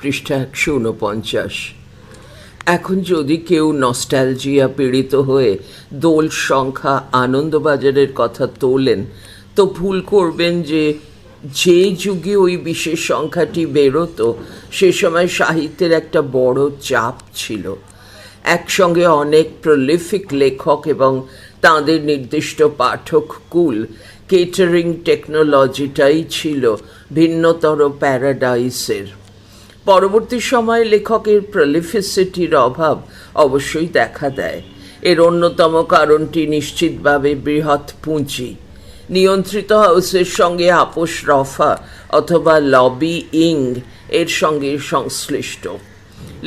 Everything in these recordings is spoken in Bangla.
পৃষ্ঠা 149। এখন যদি কেউ নস্টালজিয়া পীড়িত হয়ে দোল সংখ্যা আনন্দবাজারের কথা তোলেন তো ভুল করবেন যে যুগে ওই বিশেষ সংখ্যাটি বেরোতো সে সময় সাহিত্যের একটা বড় চাপ ছিল। একসঙ্গে অনেক প্রলিফিক লেখক এবং তাঁদের নির্দিষ্ট পাঠক কুল, কেটারিং টেকনোলজিটাই ছিল ভিন্নতর প্যারাডাইসের। পরবর্তী সময়ে লেখকের প্রলিফিসিটির অভাব অবশ্যই দেখা দেয়। এর অন্যতম কারণটি নিশ্চিতভাবে বৃহৎ পুঁজি, নিয়ন্ত্রিত হাউসের সঙ্গে আপোষ রফা অথবা লবিইং এর সঙ্গে সংশ্লিষ্ট।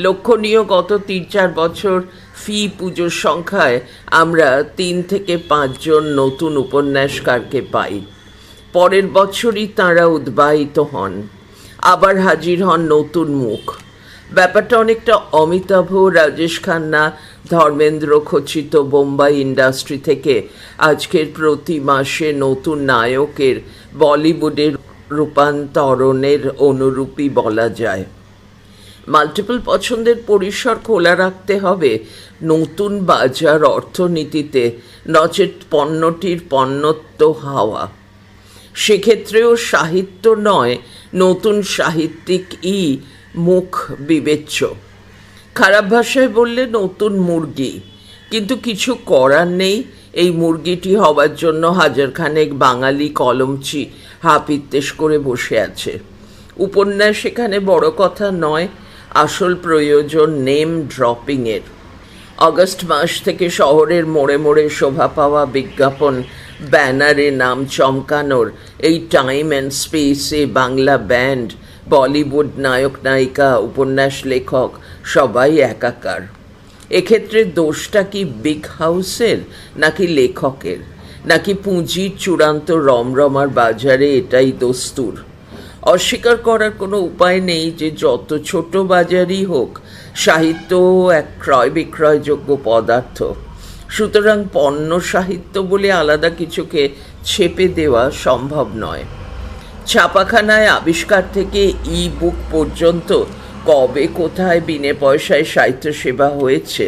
লক্ষণীয় গত 3-4 বছর ফি পুজোর সংখ্যায় আমরা 3 থেকে 5 জন নতুন উপন্যাসকারকে পাই। পরের বছরই তাঁরা উদ্বাহিত হন, আবার হাজির হন নতুন মুখ। ব্যাপারটা অনেকটা অমিতাভ, রাজেশ খান্না, ধর্মেন্দ্র খচিত বোম্বাই ইন্ডাস্ট্রি থেকে আজকের প্রতি মাসে নতুন নায়কের বলিউডের রূপান্তরণের অনুরূপী বলা যায়। মাল্টিপল পছন্দের পরিসর খোলা রাখতে হবে নতুন বাজার অর্থনীতিতে, নচেত পণ্যটির পণ্যত্ব হাওয়া। সেক্ষেত্রেও সাহিত্য নয়, নতুন সাহিত্যিকই মুখ বিবেচ্য। খারাপ ভাষায় বললে নতুন মুরগি, কিন্তু কিছু করার নেই। এই মুরগিটি হওয়ার জন্য হাজারখানেক বাঙালি কলমচি হাপিত্তেশ করে বসে আছে। উপন্যাস এখানে বড় কথা নয়, আসল প্রয়োজন নেম ড্রপিংয়ের। অগস্ট মাস থেকে শহরের মোড়ে মোড়ে শোভা পাওয়া বিজ্ঞাপন ব্যানারে নাম চমকানোর এই টাইম অ্যান্ড স্পেসে বাংলা ব্যান্ড, বলিউড নায়ক নায়িকা, উপন্যাস লেখক সবাই একাকার। এক্ষেত্রে দোষটা কি বিগ হাউসের, নাকি লেখকের, নাকি পুঁজির চূড়ান্ত রমরমার বাজারে এটাই দস্তুর? অস্বীকার করার কোনো উপায় নেই যে যত ছোট বাজারই হোক, সাহিত্য এক ক্রয় বিক্রয়যোগ্য পদার্থ। সুতরাং পণ্য সাহিত্য বলে আলাদা কিছুকে ছেপে দেওয়া সম্ভব নয়। ছাপাখানায় আবিষ্কার থেকে ই বুক পর্যন্ত কবে কোথায় বিনে পয়সায় সাহিত্য সেবা হয়েছে।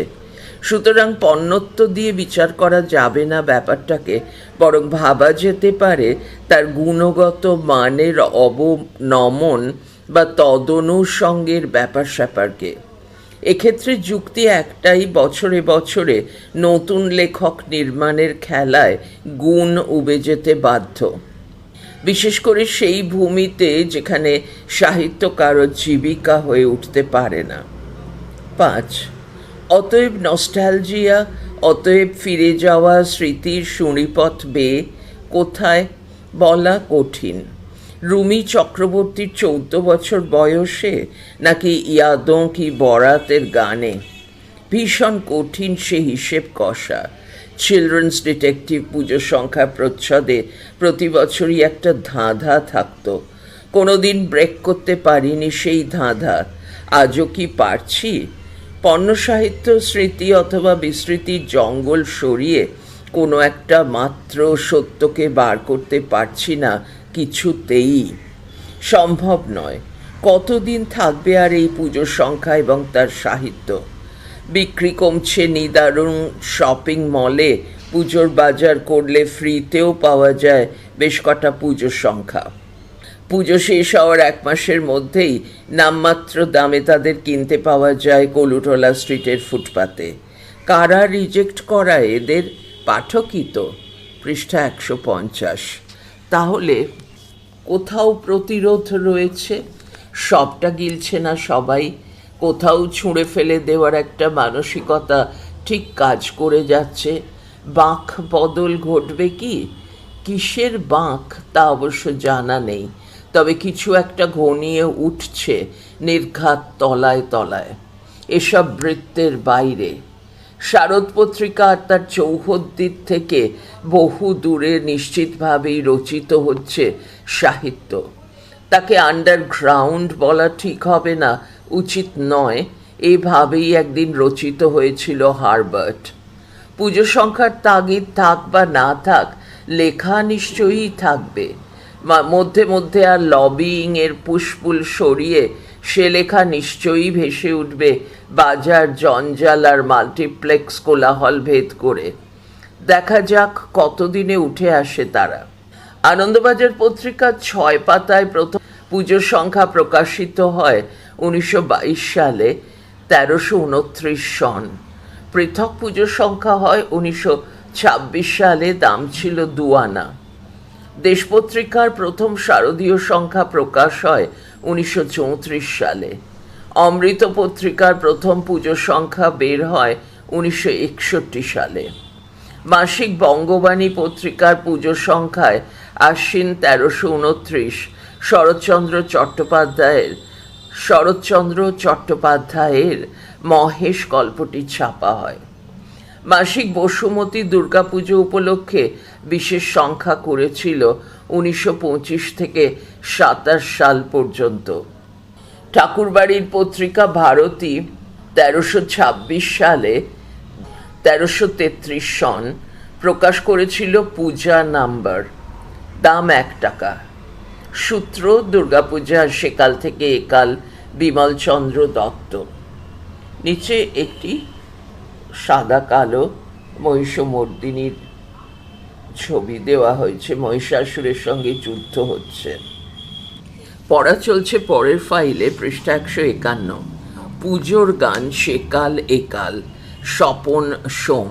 সুতরাং পণ্যত্ব দিয়ে বিচার করা যাবে না ব্যাপারটাকে, বরং ভাবা যেতে পারে তার গুণগত মানের অবনমন বা তদনুষঙ্গের ব্যাপার স্যাপারকে। এক্ষেত্রে যুক্তি একটাই, বছরে বছরে নতুন লেখক নির্মাণের খেলায় গুণ উবে যেতে বাধ্য, বিশেষ করে সেই ভূমিতে যেখানে সাহিত্য কারো জীবিকা হয়ে উঠতে পারে না। 5. অতএব নস্টালজিয়া, অতএব ফিরে যাওয়া স্মৃতির সুড়িপথ বেয়ে কোথায় বলা কঠিন। রুমি চক্রবর্তীর 14 বছর বয়সে, নাকি ইয়াদোঁ কি বরাতের গানে? ভীষণ কঠিন সে হিসেব কষা। চিলড্রেন্স ডিটেকটিভ পুজোর সংখ্যা প্রচ্ছদে প্রতি বছরই একটা ধাঁধা থাকতো। কোনোদিন ব্রেক করতে পারিনি সেই ধাঁধা, আজও কি পারছি? পণ্য সাহিত্য স্মৃতি অথবা বিস্মৃতির জঙ্গল সরিয়ে কোনো একটা মাত্র সত্যকে বার করতে পারছি না কিছুতেই। সম্ভব নয়। কতদিন থাকবে আর এই পুজোর সংখ্যা এবং তার সাহিত্য? বিক্রি কমছে নিদারুণ শপিং মলে। পুজোর বাজার করলে ফ্রিতেও পাওয়া যায় বেশ কটা পুজোর সংখ্যা। পুজো শেষ হওয়ার 1 মাসের মধ্যেই নামমাত্র দামে তাদের কিনতে পাওয়া যায় কলুটোলা স্ট্রিটের ফুটপাতে। কারা রিজেক্ট করায় এদের? পাঠকই তো। পৃষ্ঠা 150। তাহলে কোথাও প্রতিরোধ রয়েছে, সবটা গিলছে না সবাই। কোথাও ছুঁড়ে ফেলে দেওয়ার একটা মানসিকতা ঠিক কাজ করে যাচ্ছে। বাঁক বদল ঘটবে কি? কিসের বাঁক তা অবশ্য জানা নেই, তবে কিছু একটা ঘনিয়ে উঠছে নির্ঘাত তলায় তলায়, এসব বৃত্তের বাইরে। শারদ পত্রিকা আর তার চৌহদ্দির থেকে বহু দূরে নিশ্চিতভাবেই রচিত হচ্ছে সাহিত্য। তাকে আন্ডারগ্রাউন্ড বলা ঠিক হবে না, উচিত নয়। এভাবেই একদিন রচিত হয়েছিল হারবার্ট। পুজো সংখ্যার তাগিদ থাক বা না থাক, লেখা নিশ্চয়ই থাকবে। মধ্যে মধ্যে আর লবিং এর পুষ্পুল সরিয়ে সে লেখা নিশ্চয়ই ভেসে উঠবে বাজার জঞ্জাল আর মাল্টিপ্লেক্স কোলাহল ভেদ করে। দেখা যাক কতদিনে উঠে আসে তারা। আনন্দবাজার পত্রিকার 6 পাতায় প্রথম পুজোর সংখ্যা প্রকাশিত হয় 1922 সালে 1329 সন। পৃথক পুজোর সংখ্যা হয় 1926 সালে, দাম ছিল 2 আনা। দেশ পত্রিকার প্রথম শারদীয় সংখ্যা প্রকাশ হয় 1934 সালে। অমৃত পত্রিকার প্রথম পুজোর সংখ্যা বের হয় 1961 সালে। মাসিক বঙ্গবাণী পত্রিকার পুজোর সংখ্যায় আশ্বিন 1329 শরৎচন্দ্র চট্টোপাধ্যায়ের মহেশ গল্পটি ছাপা হয়। মাসিক বসুমতী দুর্গাপুজো উপলক্ষে বিশেষ সংখ্যা করেছিল 1925 থেকে 27 সাল পর্যন্ত। ঠাকুরবাড়ির পত্রিকা ভারতী 1326 সালে 1333 সন প্রকাশ করেছিল পূজা নাম্বার, দাম 1 টাকা। সূত্র দুর্গাপূজা সেকাল থেকে একাল, বিমলচন্দ্র দত্ত। নিচে একটি সাদা কালো মহিষমর্দিনীর ছবি দেওয়া হয়েছে, মহিষাসুরের সঙ্গে যুদ্ধ হচ্ছে। পড়া চলছে পরের ফাইলে, পৃষ্ঠা 151। পুজোর গান সেকাল একাল, স্বপন সোম।